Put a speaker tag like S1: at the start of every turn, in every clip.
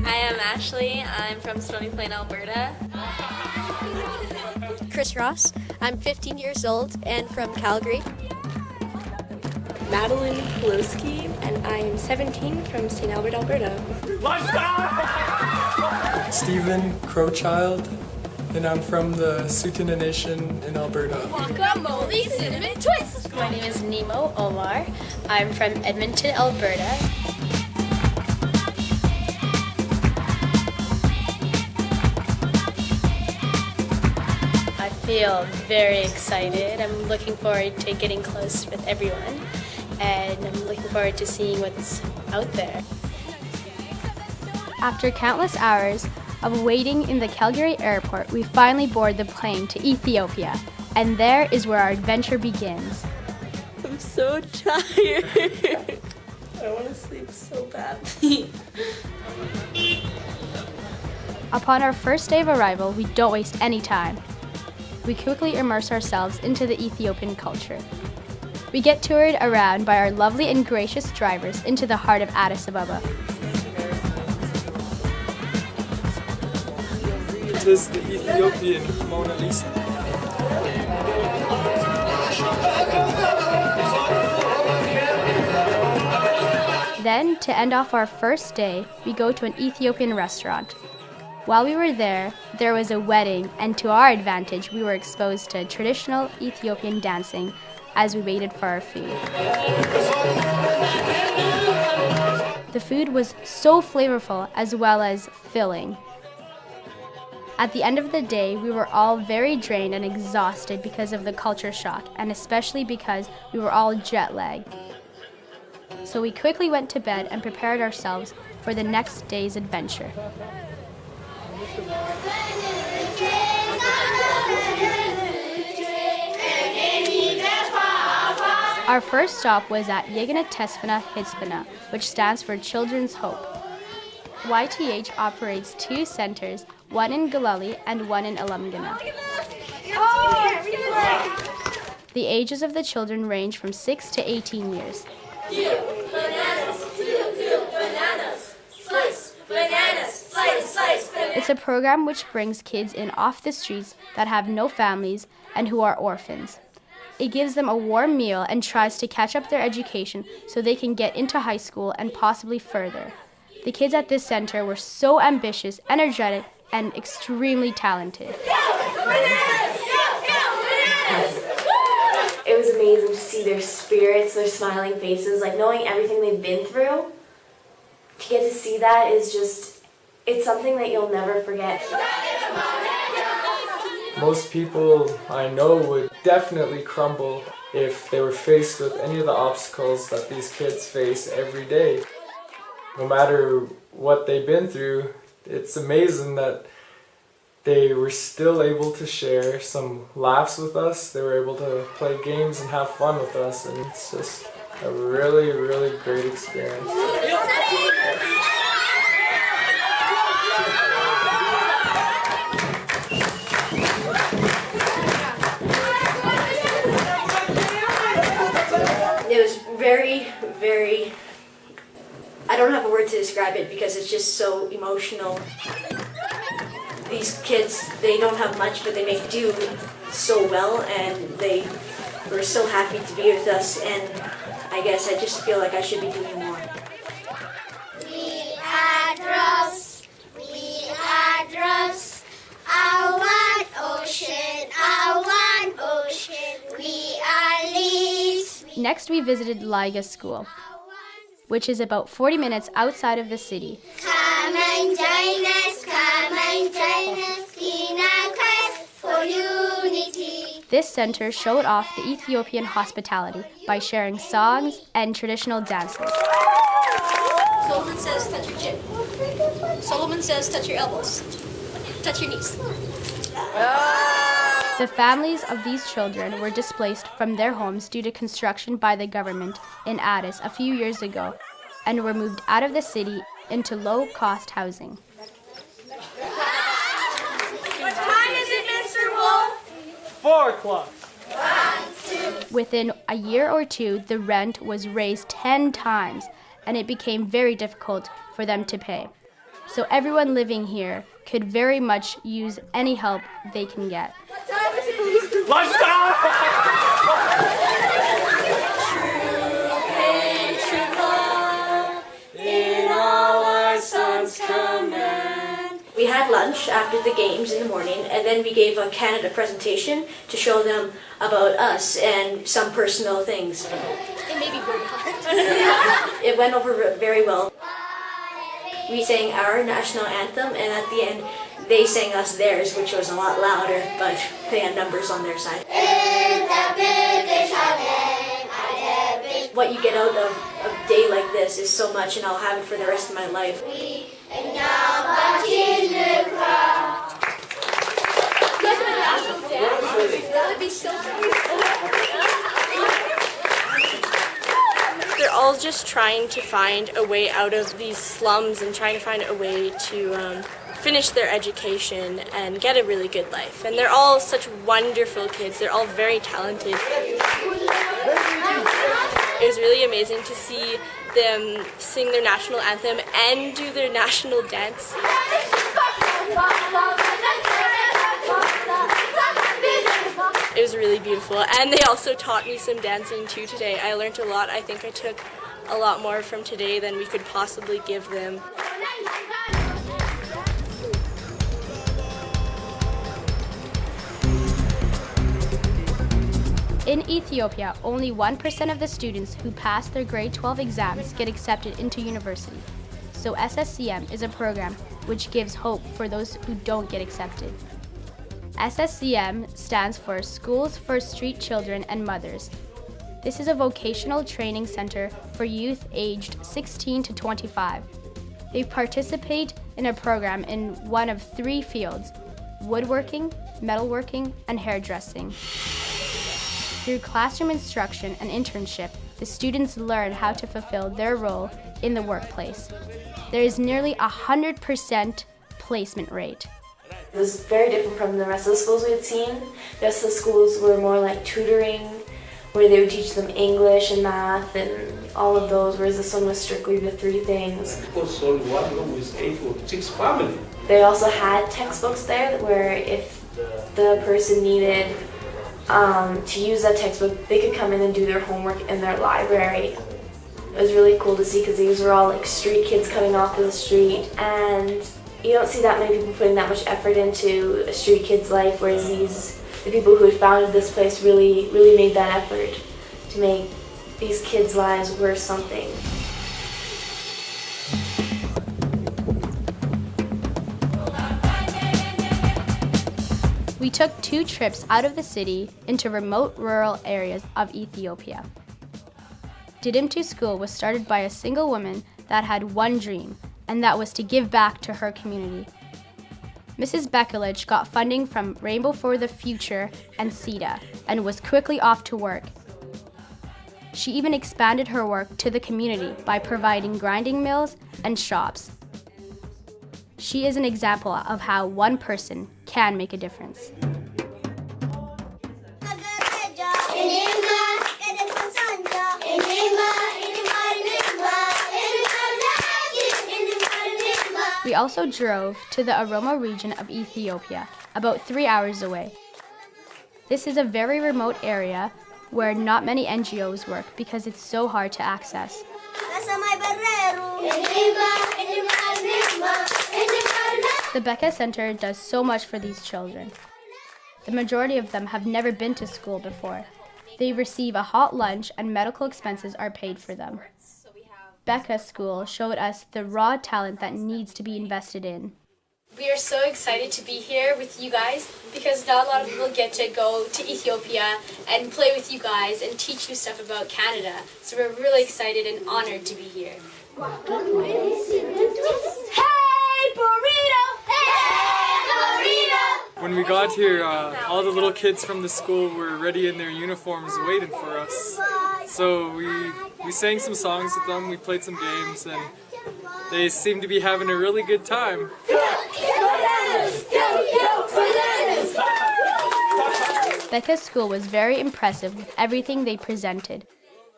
S1: Hi, I'm Ashley. I'm from Stony Plain, Alberta.
S2: Chris Ross. I'm 15 years old and from Calgary.
S3: Madeline Poloski, and I am 17 from St. Albert, Alberta.
S4: Stephen Crowchild, and I'm from the Tsuut'ina Nation in Alberta.
S5: Guacamole cinnamon twist!
S6: My name is NIMO Omar. I'm from Edmonton, Alberta. I feel very excited. I'm looking forward to getting close with everyone, and I'm looking forward to seeing what's out there.
S7: After countless hours of waiting in the Calgary airport, we finally board the plane to Ethiopia, and there is where our adventure begins.
S3: I'm so tired. I want to sleep so badly.
S7: Upon our first day of arrival, we don't waste any time. We quickly immerse ourselves into the Ethiopian culture. We get toured around by our lovely and gracious drivers into the heart of Addis Ababa.
S4: It is the Ethiopian Mona Lisa.
S7: Then, to end off our first day, we go to an Ethiopian restaurant. While we were there was a wedding, and to our advantage, we were exposed to traditional Ethiopian dancing as we waited for our food. The food was so flavorful as well as filling. At the end of the day, we were all very drained and exhausted because of the culture shock, and especially because we were all jet lagged. So we quickly went to bed and prepared ourselves for the next day's adventure. Our first stop was at Yegana Tesfana Hitzfana, which stands for Children's Hope. YTH operates 2 centers, one in Galali and one in ALEMGENA. The ages of the children range from 6 to 18 years. It's a program which brings kids in off the streets that have no families and who are orphans. It gives them a warm meal and tries to catch up their education so they can get into high school and possibly further. The kids at this center were so ambitious, energetic, and extremely talented.
S8: It was amazing to see their spirits, their smiling faces, like knowing everything they've been through. To get to see that is just, it's something that you'll never forget.
S4: Most people I know would definitely crumble if they were faced with any of the obstacles that these kids face every day. No matter what they've been through, it's amazing that they were still able to share some laughs with us. They were able to play games and have fun with us, and it's just a really, really great experience.
S2: It was very, very, I don't have a word to describe it because it's just so emotional. These kids, they don't have much, but they make do so well, and they were so happy to be with us, and I guess I just feel like I should be doing more.
S5: We are drops, our one ocean, we are leaves.
S7: Next, we visited LIGA school, which is about 40 minutes outside of the city.
S5: Come and join us in our quest for unity.
S7: This center showed off the Ethiopian hospitality by sharing songs and traditional dances.
S2: Solomon says touch your chin. Solomon says touch your elbows. Touch your knees.
S7: The families of these children were displaced from their homes due to construction by the government in Addis a few years ago and were moved out of the city into low-cost housing.
S5: What time is it, Mr. Wolf?
S4: 4 o'clock.
S5: 1, 2,
S7: Within a year or two, the rent was raised 10 times, and it became very difficult for them to pay. So everyone living here could very much use any help they can get.
S2: We had lunch after the games in the morning, and then we gave a Canada presentation to show them about us and some personal things.
S6: It may be very hard.
S2: It went over very well. We sang our national anthem, and at the end, they sang us theirs, which was a lot louder, but they had numbers on their side. What you get out of a day like this is so much, and I'll have it for the rest of my life.
S3: They're all just trying to find a way out of these slums and trying to find a way to finish their education and get a really good life. And they're all such wonderful kids. They're all very talented. It was really amazing to see them sing their national anthem and do their national dance. It was really beautiful, and they also taught me some dancing too today. I learned a lot. I think I took a lot more from today than we could possibly give them.
S7: In Ethiopia, only 1% of the students who pass their grade 12 exams get accepted into university. So SSCM is a program which gives hope for those who don't get accepted. SSCM stands for Schools for Street Children and Mothers. This is a vocational training center for youth aged 16 to 25. They participate in a program in one of 3 fields: woodworking, metalworking, and hairdressing. Through classroom instruction and internship, the students learn how to fulfill their role in the workplace. There is nearly 100% placement rate.
S8: It was very different from the rest of the schools we had seen. The rest of the schools were more like tutoring, where they would teach them English and math and all of those, whereas this one was strictly the 3 things.
S9: Because only one room with 8 or 6 families.
S8: They also had textbooks there where if the person needed to use that textbook, they could come in and do their homework in their library. It was really cool to see because these were all like street kids coming off of the street, and you don't see that many people putting that much effort into a street kid's life, whereas the people who had founded this place really made that effort to make these kids' lives worth something.
S7: We took 2 trips out of the city into remote rural areas of Ethiopia. DIDIMTUU school was started by a single woman that had one dream, and that was to give back to her community. Mrs. Bekalich got funding from Rainbow for the Future and CETA and was quickly off to work. She even expanded her work to the community by providing grinding mills and shops. She is an example of how one person can make a difference. We also drove to the Aroma region of Ethiopia, about 3 hours away. This is a very remote area where not many NGOs work because it's so hard to access. The Becca Center does so much for these children. The majority of them have never been to school before. They receive a hot lunch and medical expenses are paid for them. Becca School showed us the raw talent that needs to be invested in.
S6: We are so excited to be here with you guys because not a lot of people get to go to Ethiopia and play with you guys and teach you stuff about Canada. So we're really excited and honored to be here.
S5: Hey, burrito! Hey, burrito!
S4: When we got here, all the little kids from the school were ready in their uniforms waiting for us. So we sang some songs with them, we played some games, and they seemed to be having a really good time.
S5: Go, bananas! Go, bananas!
S7: Becca's school was very impressive with everything they presented.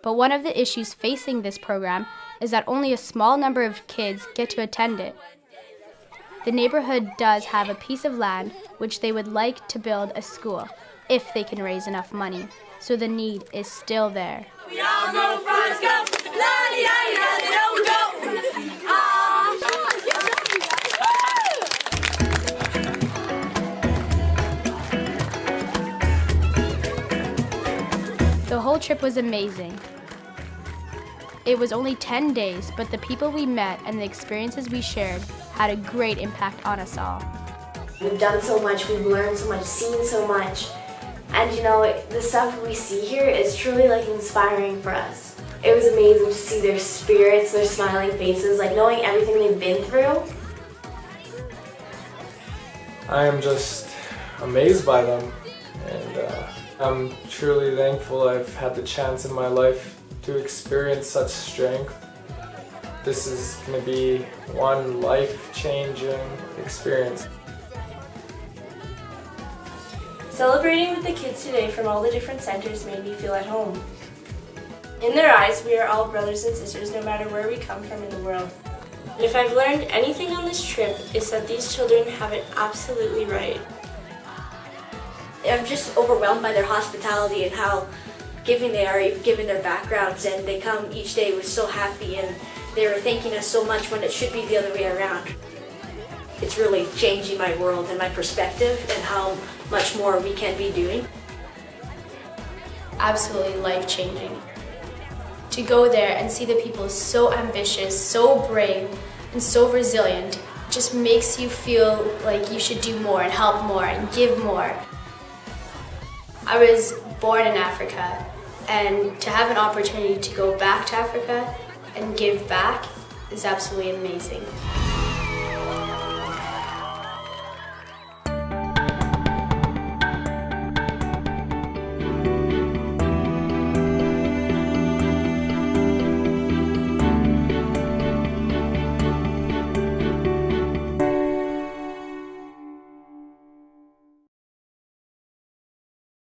S7: But one of the issues facing this program is that only a small number of kids get to attend it. The neighborhood does have a piece of land which they would like to build a school, if they can raise enough money. So the need is still there.
S5: We all know Forrest Gump. La-di-da-di-da, they don't go.
S7: The whole trip was amazing. It was only 10 days, but the people we met and the experiences we shared had a great impact on us all.
S8: We've done so much, we've learned so much, seen so much. And you know, the stuff we see here is truly like inspiring for us. It was amazing to see their spirits, their smiling faces, like knowing everything they've been through.
S4: I am just amazed by them, and I'm truly thankful I've had the chance in my life to experience such strength. This is going to be one life-changing experience.
S3: Celebrating with the kids today from all the different centers made me feel at home. In their eyes, we are all brothers and sisters no matter where we come from in the world. And if I've learned anything on this trip, it's that these children have it absolutely right.
S2: I'm just overwhelmed by their hospitality and how giving they are, given their backgrounds, and they come each day with so happy and they were thanking us so much when it should be the other way around. It's really changing my world and my perspective and how much more we can be doing.
S10: Absolutely life-changing. To go there and see the people so ambitious, so brave, and so resilient just makes you feel like you should do more and help more and give more. I was born in Africa, and to have an opportunity to go back to Africa and give back is absolutely amazing.